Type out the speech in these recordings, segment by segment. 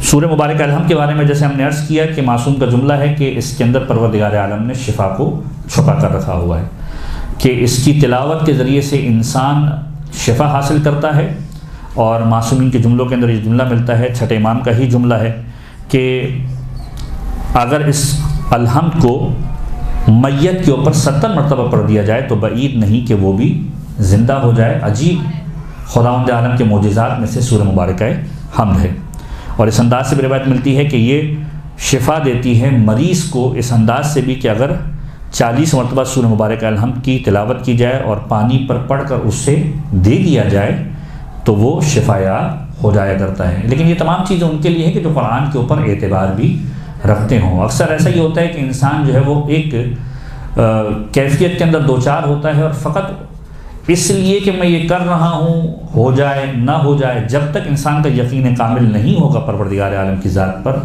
سورہ مبارکہ الحمد کے بارے میں جیسے ہم نے عرض کیا کہ معصوم کا جملہ ہے کہ اس کے اندر پروردگار عالم نے شفا کو چھپا کر رکھا ہوا ہے، کہ اس کی تلاوت کے ذریعے سے انسان شفا حاصل کرتا ہے۔ اور معصومین کے جملوں کے اندر یہ جملہ ملتا ہے، چھٹے امام کا ہی جملہ ہے کہ اگر اس الحمد کو میت کے اوپر 70 مرتبہ پڑھ دیا جائے تو بعید نہیں کہ وہ بھی زندہ ہو جائے۔ عجیب خداوند عالم کے معجزات میں سے سورہ مبارکہ حمد ہے، اور اس انداز سے بھی روایت ملتی ہے کہ یہ شفا دیتی ہے مریض کو اس انداز سے بھی کہ اگر 40 مرتبہ سورہ مبارکہ الحمد کی تلاوت کی جائے اور پانی پر پڑھ کر اس سے دے دیا جائے تو وہ شفایاب ہو جایا کرتا ہے۔ لیکن یہ تمام چیزیں ان کے لیے ہیں کہ جو قرآن کے اوپر اعتبار بھی رکھتے ہوں۔ اکثر ایسا یہ ہوتا ہے کہ انسان جو ہے وہ ایک کیفیت کے اندر دوچار ہوتا ہے اور فقط اس لیے کہ میں یہ کر رہا ہوں ہو جائے نہ ہو جائے، جب تک انسان کا یقین کامل نہیں ہوگا پروردگار عالم کی ذات پر،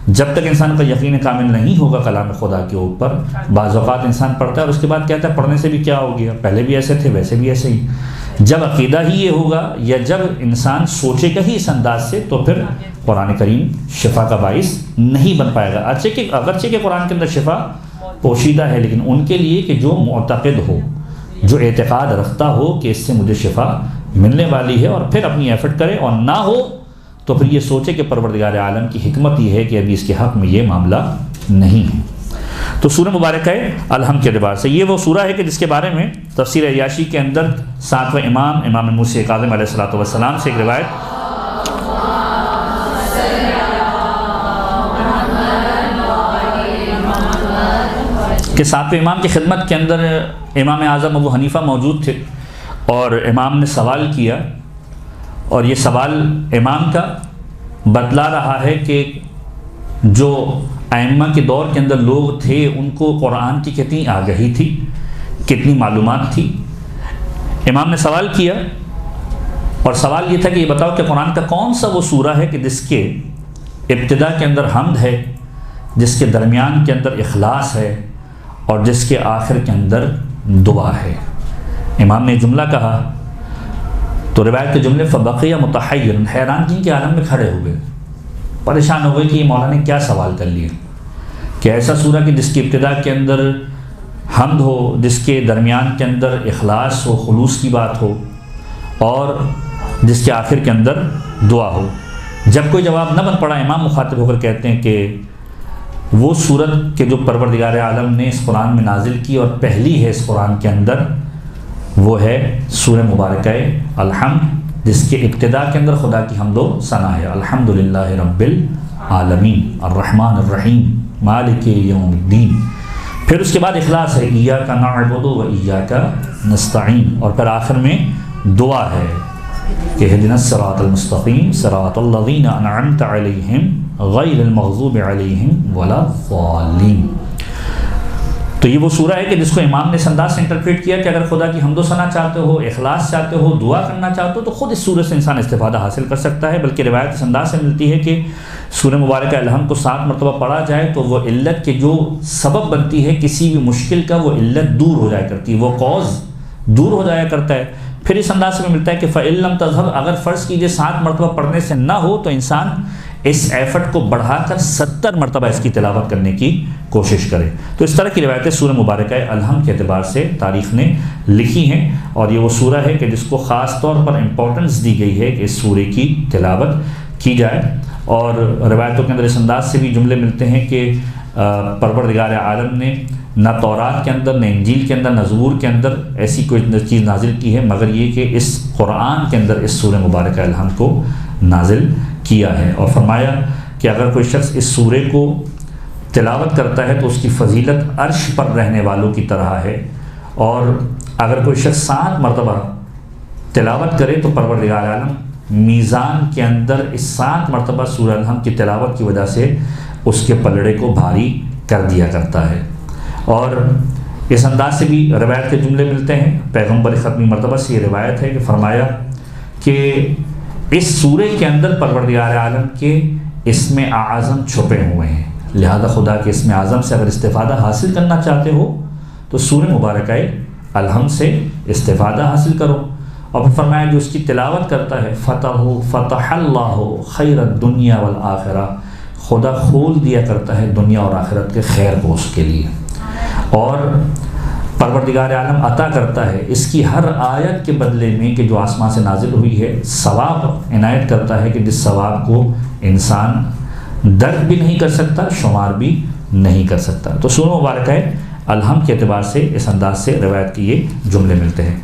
جب تک انسان کا یقین کامل نہیں ہوگا کلام خدا کے اوپر، بعض اوقات انسان پڑھتا ہے اور اس کے بعد کہتا ہے پڑھنے سے بھی کیا ہو گیا، پہلے بھی ایسے تھے ویسے بھی ایسے ہی۔ جب عقیدہ ہی یہ ہوگا یا جب انسان سوچے گا ہی اس انداز سے تو پھر قرآن کریم شفا کا باعث نہیں بن پائے گا۔ اگرچہ کہ قرآن کے اندر شفا پوشیدہ ہے، لیکن ان کے لیے کہ جو معتقد ہو، جو اعتقاد رکھتا ہو کہ اس سے مجھے شفا ملنے والی ہے اور پھر اپنی ایفرٹ کرے، اور نہ ہو تو پھر یہ سوچے کہ پروردگار عالم کی حکمت یہ ہے کہ ابھی اس کے حق میں یہ معاملہ نہیں ہے۔ تو سورہ مبارکہ الحمد کے اعتبار سے یہ وہ سورہ ہے کہ جس کے بارے میں تفسیر عیاشی کے اندر 7ویں امام موسیٰ کاظم علیہ الصلوۃ والسلام سے ایک روایت کہ 7ویں امام کی خدمت کے اندر امام اعظم ابو حنیفہ موجود تھے اور امام نے سوال کیا، اور یہ سوال امام کا بتلا رہا ہے کہ جو ائمہ کے دور کے اندر لوگ تھے ان کو قرآن کی کتنی آگہی تھی، کتنی معلومات تھی۔ امام نے سوال کیا اور سوال یہ تھا کہ یہ بتاؤ کہ قرآن کا کون سا وہ سورہ ہے کہ جس کے ابتدا کے اندر حمد ہے، جس کے درمیان کے اندر اخلاص ہے اور جس کے آخر کے اندر دعا ہے۔ امام نے جملہ کہا تو روایت کے جملے فبقیہ متحیر، حیرانگی کے عالم میں کھڑے ہوئے، پریشان ہو گئے کہ یہ مولا نے کیا سوال کر لیا کہ ایسا سورہ کہ جس کی ابتدا کے اندر حمد ہو، جس کے درمیان کے اندر اخلاص ہو، خلوص کی بات ہو، اور جس کے آخر کے اندر دعا ہو۔ جب کوئی جواب نہ بن پڑا، امام مخاطب ہو کر کہتے ہیں کہ وہ سورت کہ جو پروردگار عالم نے اس قرآن میں نازل کی اور پہلی ہے اس قرآن کے اندر، وہ ہے سورہ مبارکہ الحمد، جس کے ابتدا کے اندر خدا کی حمد و ثنا ہے، الحمد للہ رب العالمین الرحمن الرحیم مالک یوم الدین۔ پھر اس کے بعد اخلاص ہے، ایاک نعبد و ایاک نستعین، اور پھر آخر میں دعا ہے کہ اہدنا الصراط المستقیم صراط الذین انعمت علیہم غیر المغضوب علیہم ولا الضالین۔ تو یہ وہ سورہ ہے کہ جس کو امام نے اس انداز سے انٹرپریٹ کیا کہ اگر خدا کی حمد و ثنا چاہتے ہو، اخلاص چاہتے ہو، دعا کرنا چاہتے ہو تو خود اس سورہ سے انسان استفادہ حاصل کر سکتا ہے۔ بلکہ روایت اس انداز سے ملتی ہے کہ سورہ مبارکہ الحمد کو 7 مرتبہ پڑھا جائے تو وہ علت کے جو سبب بنتی ہے کسی بھی مشکل کا، وہ علت دور ہو جایا کرتی ہے، وہ کاز دور ہو جایا کرتا ہے۔ پھر اس انداز سے ملتا ہے کہ فَإِن لَمْ تَذْهَبْ، اگر فرض کیجئے 7 مرتبہ پڑھنے سے نہ ہو تو انسان اس ایفرٹ کو بڑھا کر 70 مرتبہ اس کی تلاوت کرنے کی کوشش کرے۔ تو اس طرح کی روایتیں سورہ مبارکہ الحمد کے اعتبار سے تاریخ نے لکھی ہیں، اور یہ وہ سورہ ہے کہ جس کو خاص طور پر امپورٹنس دی گئی ہے کہ اس سورے کی تلاوت کی جائے۔ اور روایتوں کے اندر اس انداز سے بھی جملے ملتے ہیں کہ پروردگار عالم نے نہ تورات کے اندر، نہ انجیل کے اندر، نہ زبور کے اندر ایسی کوئی چیز نازل کی ہے مگر یہ کہ اس قرآن کے اندر اس سورہ مبارکہ الحمد کو نازل کیا ہے، اور فرمایا کہ اگر کوئی شخص اس سورے کو تلاوت کرتا ہے تو اس کی فضیلت عرش پر رہنے والوں کی طرح ہے، اور اگر کوئی شخص 7 مرتبہ تلاوت کرے تو پروردگار عالم میزان کے اندر اس 7 مرتبہ سورہ الحمد کی تلاوت کی وجہ سے اس کے پلڑے کو بھاری کر دیا کرتا ہے۔ اور اس انداز سے بھی روایت کے جملے ملتے ہیں۔ پیغمبر ختمی مرتبہ سے یہ روایت ہے کہ فرمایا کہ اس سورے کے اندر پروردگار عالم کے اسم اعظم چھپے ہوئے ہیں، لہذا خدا کے اسم اعظم سے اگر استفادہ حاصل کرنا چاہتے ہو تو سورہ مبارکہ الحمد سے استفادہ حاصل کرو۔ اور پھر فرمایا جو اس کی تلاوت کرتا ہے فتح اللہ خیر الدنیا والآخرہ، خدا کھول دیا کرتا ہے دنیا اور آخرت کے خیر کو اس کے لیے، اور پروردگار عالم عطا کرتا ہے اس کی ہر آیت کے بدلے میں کہ جو آسمان سے نازل ہوئی ہے ثواب عنایت کرتا ہے کہ جس ثواب کو انسان درک بھی نہیں کر سکتا، شمار بھی نہیں کر سکتا۔ تو سورہ مبارکہ الحمد کے اعتبار سے اس انداز سے روایت کی یہ جملے ملتے ہیں۔